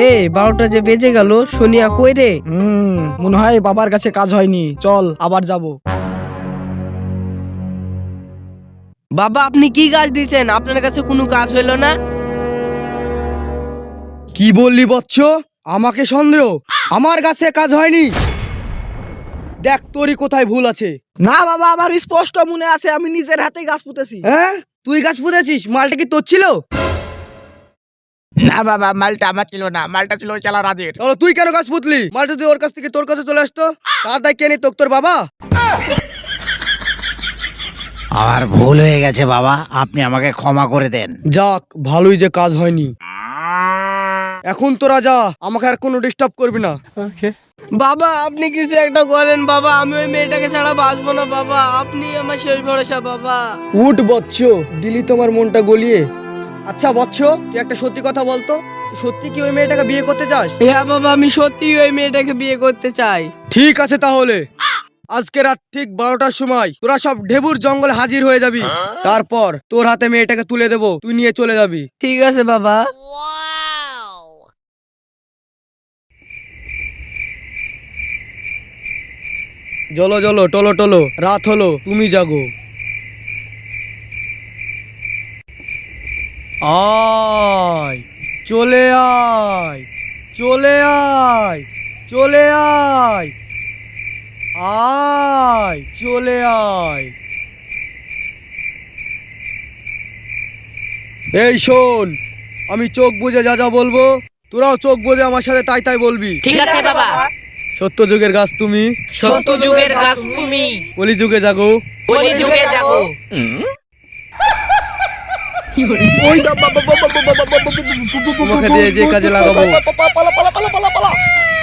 এই 12টা যে বেজে গেল, সোনিয়া কই রে? মনে হয় বাবার কাছে কাজ হয়নি, চল আবার যাব। বাবা আপনি কি কাজ দিয়েছেন? আপনার কাছে কোনো কাজ হইলো না? কি বললি বৎস? আমাকে সন্দেহ? আমার কাছে কাজ হয়নি? দেখ তোরই কোথায় ভুল আছে। না বাবা, আমার স্পষ্ট মনে আছে আমি নিজের হাতে গাছ পুঁতেছি। হ্যাঁ, তুই গাছ পুঁতেছিস? মালটা কি তোর ছিল? না বাবা, মালটা আমার ছিল না, মালটা ছিল ওই চালা রাজের। তাহলে তুই কেন গাছ পুঁতলি? মালটা তুই ওর কাছ থেকে তোর কাছে চলে আসতো, তার দায় কে নি? তোর বাবা? আমার ভুল হয়ে গেছে বাবা, আপনি আমাকে ক্ষমা করে দেন। যাক, ভালোই যে কাজ হয়নি। এখন তোরা যা, আমাকে আর কোনো ডিস্টার্ব করবি না। বাবা আপনি কিছু একটা করেন বাবা, আমি ওই মেয়েটাকে ছাড়া বাঁচবো না বাবা, আপনি আমার শেষ ভরসা বাবা। উঠ বৎস, দিলি তোমার মনটা গলিয়ে। আচ্ছা বৎস, তুই একটা সত্যি কথা বলতো, তুই সত্যি কি ওই মেয়েটাকে বিয়ে করতে চাস? হ্যাঁ বাবা, আমি সত্যি ওই মেয়েটাকে বিয়ে করতে চাই। ঠিক আছে, তাহলে আজকে রাত ঠিক 12টার সময় তোরা সব ঢেবুর জঙ্গলে হাজির হয়ে যাবি। তারপর তোর হাতে মেয়েটাকে তুলে দেবো, তুই নিয়ে চলে যাবি। ঠিক আছে বাবা। চলো চলো, টলো টলো, রাত হলো, তুমি জাগো। আয়, চলে আয়, চলে আয়, চলে আয়, আয়, চলে আয়। এই শোন, আমি চোখ বুজে যা যা বলবো, তোরাও চোখ বুজে আমার সাথে তাই তাই বলবি। ঠিক আছে বাবা। সত্য যুগের গাছ তুমি, সত্য যুগের গাছ তুমি, কলি যুগে জাগো। কলি যুগে যাবো। তোমাকে দিয়ে যে কাজে লাগাবো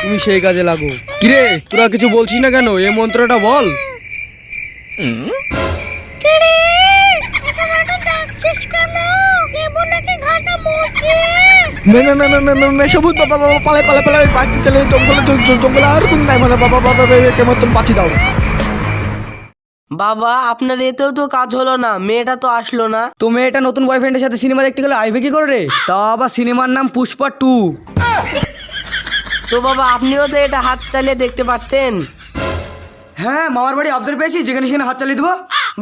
তুমি সেই কাজে লাগো। কিরে, তোরা কিছু বলছিস না কেন? এই মন্ত্রটা বল। সবুজ বাবা, বাবা পালে পালে পালে বাঁচতে চলে জঙ্গলে আর কোন নাই মানে বাবা বাবা কেমন বাঁচি দাও। বাবা আপনার এতেও তো কাজ হলো না, মেয়েটা তো আসলো না। তো মেয়েটা নতুন বয়ফ্রেন্ডের সাথে সিনেমা দেখতে গেলে আইবে কি করে রে? তা আবার সিনেমার নাম পুষ্পা 2। তো বাবা আপনিও তো এটা হাত চালিয়ে দেখতে পারতেন। হ্যাঁ, মামার বাড়ি আবদার পেয়েছি, যেখানে সেখানে হাত চালিয়ে দেবো।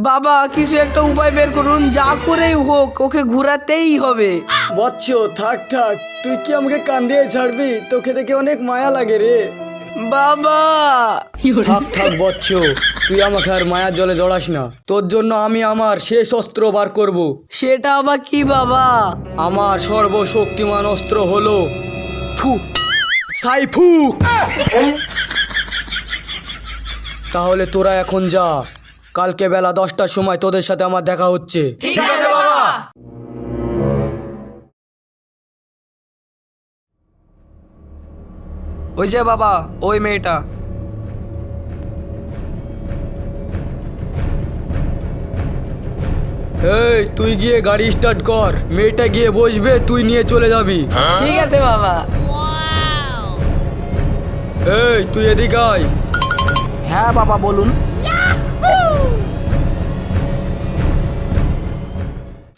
বাবা কিছু একটা উপায় বের করুন, যা করেই হোক ওকে ঘোরাতেই হবে। বৎস থাক থাক, তুই কি আমাকে কান্দিয়ে ছাড়বি? তোকে দেখে অনেক মায়া লাগে রে। বাবা থাক থাক বৎস, তুই আমাকে আর মায়ার জলে জড়াস না। তোর জন্য আমি আমার শেষ অস্ত্র বার করব। সেটা আবার কি বাবা? আমার সর্বশক্তিমান অস্ত্র হলো ফু, সাইফু। তাহলে তোরা এখন যা, কালকে বেলা 10টার সময় তোদের সাথে আমার দেখা হচ্ছে। ঠিক আছে বাবা। ওই যে বাবা, ওই মেয়েটা। এই তুই গিয়ে গাড়ি স্টার্ট কর, মেয়েটা গিয়ে বসবে, তুই নিয়ে চলে যাবি। ঠিক আছে বাবা। এই তুই এদিকে আয়। হ্যাঁ বাবা বলুন।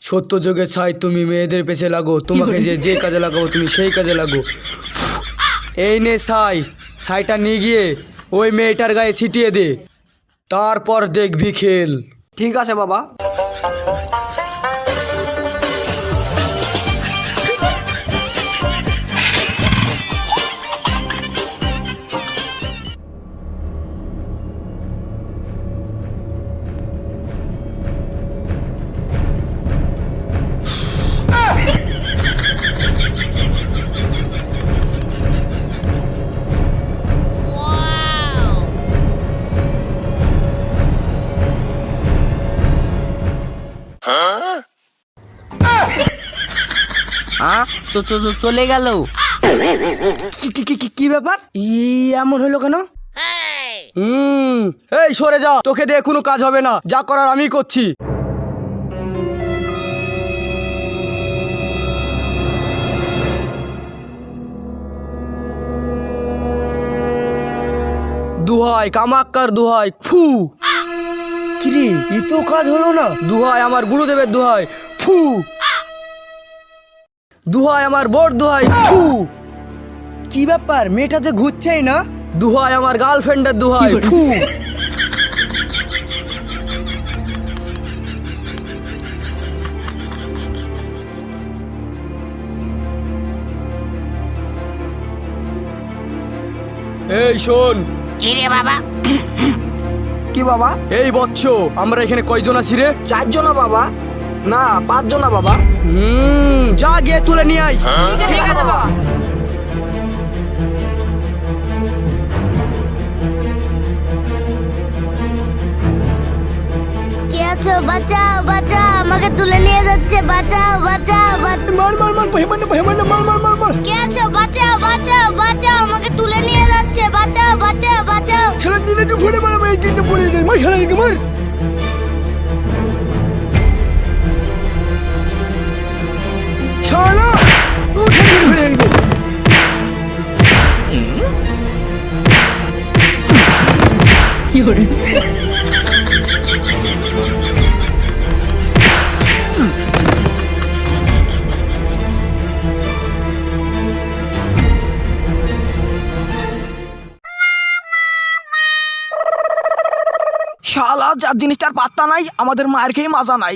সত্য যুগের ছাই, তুমি মেয়েদের পেছে লাগো, তোমাকে যে যে কাজে লাগাবো তুমি সেই কাজে লাগো। এই নে ছাই, ছাইটা নিয়ে গিয়ে ওই মেয়েটার গায়ে ছিটিয়ে দে, তারপর দেখবি খেল। ঠিক আছে বাবা। চলে গেল। কি ব্যাপার? এমন হলো কেন? এই সরে যা, তোকে দিয়ে কোনো কাজ হবে না, যা করার আমি করছি। দুহাই কামাক্কার দুহাই, ফু। কিরে, ই তো কাজ হলো না। দুহাই আমার গুরুদেবের দুহাই, ফু। দুহাই আমার বড় দুহাই, ফু। কি ব্যাপার, মেয়েটা যে ঘুরছেই না। দুহাই আমার গার্লফ্রেন্ডের দুহাই। ফু। এই শোন, কি রে বাবা? কি বাবা? এই বচ্চ, আমরা এখানে কয়জন আছি রে? 4 জনা বাবা, না 5 জনা বাবা। যা গিয়ে তুলে নিয়ে আয়। ঠিক আছে বাবা। কে আছো? বাঁচাও বাঁচাও, আমাকে তুলে নিয়ে যাচ্ছে, বাঁচাও বাঁচাও মার মার মার, ভয়মান ভয়মান, মার মার মার মার। কে আছো? বাঁচাও বাঁচাও বাঁচাও, আমাকে তুলে নিয়ে যাচ্ছে, বাঁচাও বাঁচাও বাঁচাও। ছেলে দিনে তো ফুড়ে মারা, এই দিনে ফুড়ে দে, মার শালাকে মার। শালা উঠে ধরে এলবো। শালা যার জিনিসটার পাত্তা নাই, আমাদের মায়ের খেয়ে মাজা নাই।